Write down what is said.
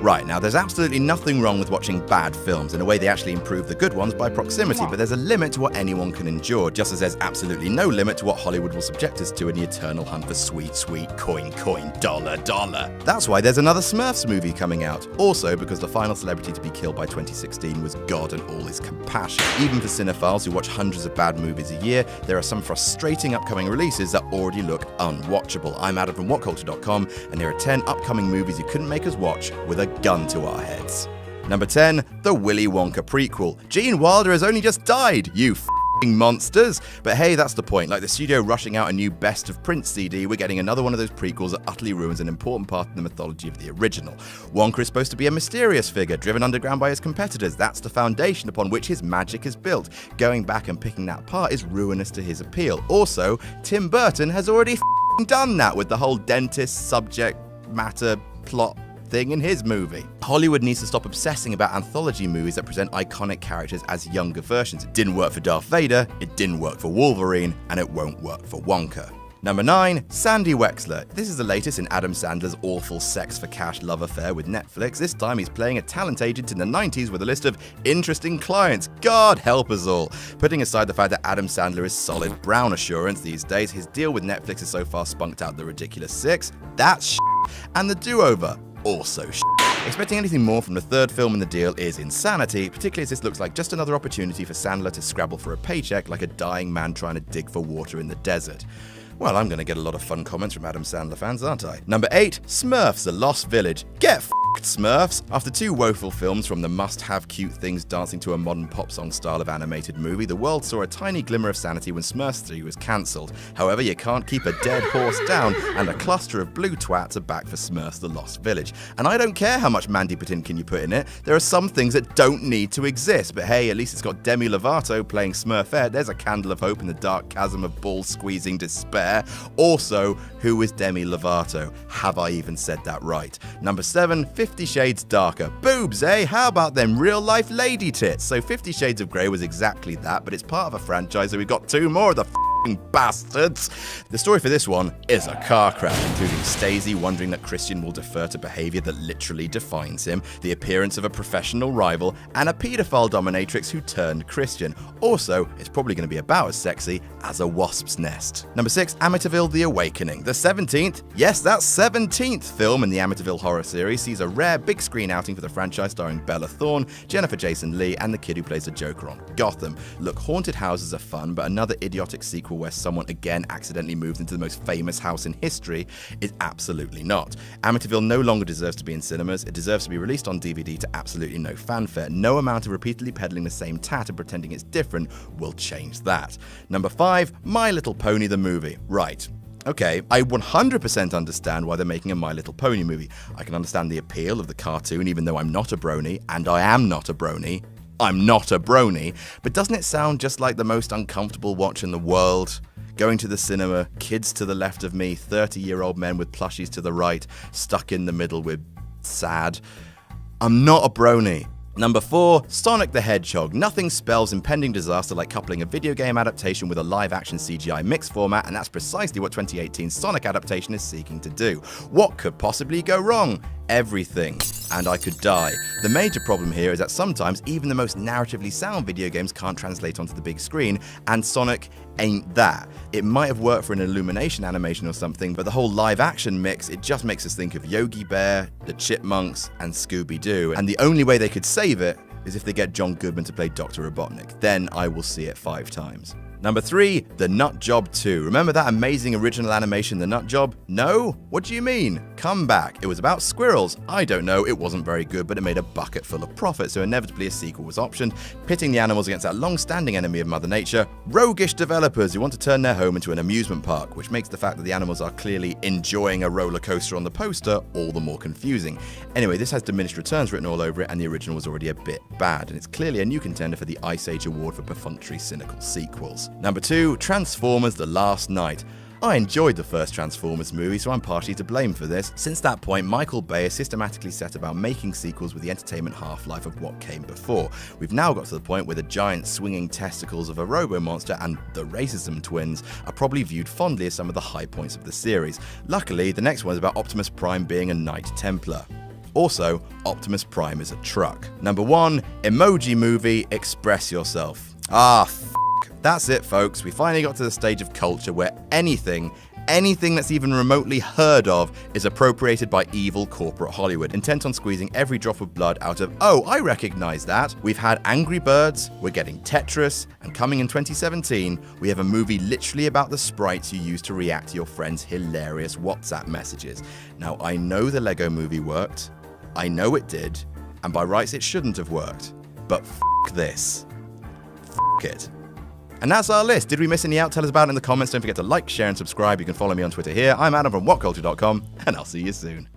Right, now there's absolutely nothing wrong with watching bad films. In a way, they actually improve the good ones by proximity, but there's a limit to what anyone can endure, just as there's absolutely no limit to what Hollywood will subject us to in the eternal hunt for sweet, sweet coin, dollar. That's why there's another Smurfs movie coming out. Also, because the final celebrity to be killed by 2016 was God and all his compassion. Even for cinephiles who watch hundreds of bad movies a year, there are some frustrating upcoming releases that already look unwatchable. I'm Adam from WhatCulture.com, and here are 10 upcoming movies you couldn't make us watch with a gun to our heads. Number 10, the Willy Wonka prequel. Gene Wilder has only just died, you f***ing monsters. But hey, that's the point. Like the studio rushing out a new Best of Prince CD, we're getting another one of those prequels that utterly ruins an important part of the mythology of the original. Wonka is supposed to be a mysterious figure, driven underground by his competitors. That's the foundation upon which his magic is built. Going back and picking that apart is ruinous to his appeal. Also, Tim Burton has already done that with the whole dentist subject matter plot thing in his movie. Hollywood needs to stop obsessing about anthology movies that present iconic characters as younger versions. It didn't work for Darth Vader, it didn't work for Wolverine, and it won't work for Wonka. Number 9, Sandy Wexler. This is the latest in Adam Sandler's awful sex for cash love affair with Netflix. This time he's playing a talent agent in the 90s with a list of interesting clients. God help us all. Putting aside the fact that Adam Sandler is solid brown assurance these days, his deal with Netflix has so far spunked out the ridiculous 6. That's and the do-over. Also Expecting anything more from the third film in the deal is insanity, particularly as this looks like just another opportunity for Sandler to scrabble for a paycheck like a dying man trying to dig for water in the desert. Well, I'm going to get a lot of fun comments from Adam Sandler fans, aren't I? Number 8, Smurfs: The Lost Village. Get f***ed, Smurfs! After 2 woeful films from the must-have cute things dancing to a modern pop song style of animated movie, the world saw a tiny glimmer of sanity when Smurfs 3 was cancelled. However, you can't keep a dead horse down, and a cluster of blue twats are back for Smurfs: The Lost Village. And I don't care how much Mandy Patinkin you put in it, there are some things that don't need to exist, but hey, at least it's got Demi Lovato playing Smurfette. There's a candle of hope in the dark chasm of ball-squeezing despair. Also, who is Demi Lovato? Have I even said that right? Number 7, 50 Shades Darker. Boobs, eh? How about them real-life lady tits? So 50 Shades of Grey was exactly that, but it's part of a franchise, so we've got 2 more of the bastards. The story for this one is a car crash, including Stacey wondering that Christian will defer to behaviour that literally defines him, the appearance of a professional rival, and a paedophile dominatrix who turned Christian. Also, it's probably going to be about as sexy as a wasp's nest. Number 6, Amityville: The Awakening. The 17th, yes, that's 17th film in the Amityville horror series, sees a rare big screen outing for the franchise starring Bella Thorne, Jennifer Jason Leigh, and the kid who plays the Joker on Gotham. Look, haunted houses are fun, but another idiotic sequel where someone again accidentally moves into the most famous house in history is absolutely not. Amityville no longer deserves to be in cinemas, it deserves to be released on DVD to absolutely no fanfare. No amount of repeatedly peddling the same tat and pretending it's different will change that. Number 5, My Little Pony the movie. Right. Okay, I 100% understand why they're making a My Little Pony movie. I can understand the appeal of the cartoon, even though I'm not a brony, and I am not a brony. I'm not a brony, but doesn't it sound just like the most uncomfortable watch in the world? Going to the cinema, kids to the left of me, 30-year-old men with plushies to the right, stuck in the middle with sad. I'm not a brony. Number 4, Sonic the Hedgehog. Nothing spells impending disaster like coupling a video game adaptation with a live-action CGI mix format, and that's precisely what 2018's Sonic adaptation is seeking to do. What could possibly go wrong? Everything. And I could die. The major problem here is that sometimes even the most narratively sound video games can't translate onto the big screen, and Sonic ain't that. It might have worked for an Illumination animation or something, but the whole live-action mix, it just makes us think of Yogi Bear, the Chipmunks, and Scooby-Doo, and the only way they could save it is if they get John Goodman to play Dr. Robotnik. Then I will see it 5 times. Number 3, The Nut Job 2. Remember that amazing original animation, The Nut Job? No? What do you mean? Come back. It was about squirrels. I don't know, it wasn't very good, but it made a bucket full of profit, so inevitably a sequel was optioned, pitting the animals against that long-standing enemy of Mother Nature, roguish developers who want to turn their home into an amusement park, which makes the fact that the animals are clearly enjoying a roller coaster on the poster all the more confusing. Anyway, this has diminished returns written all over it, and the original was already a bit bad, and it's clearly a new contender for the Ice Age Award for perfunctory, cynical sequels. Number 2, Transformers: The Last Knight. I enjoyed the first Transformers movie, so I'm partially to blame for this. Since that point, Michael Bay has systematically set about making sequels with the entertainment half-life of what came before. We've now got to the point where the giant swinging testicles of a robo-monster and the racism twins are probably viewed fondly as some of the high points of the series. Luckily, the next one is about Optimus Prime being a Knight Templar. Also, Optimus Prime is a truck. Number 1, Emoji Movie, Express Yourself. That's it, folks. We finally got to the stage of culture where anything that's even remotely heard of is appropriated by evil corporate Hollywood, intent on squeezing every drop of blood out of, oh, I recognize that. We've had Angry Birds, we're getting Tetris, and coming in 2017, we have a movie literally about the sprites you use to react to your friends' hilarious WhatsApp messages. Now, I know the Lego movie worked, I know it did, and by rights it shouldn't have worked, but f*** this. F*** it. And that's our list. Did we miss any out? Tell us about it in the comments. Don't forget to like, share, and subscribe. You can follow me on Twitter here. I'm Adam from WhatCulture.com, and I'll see you soon.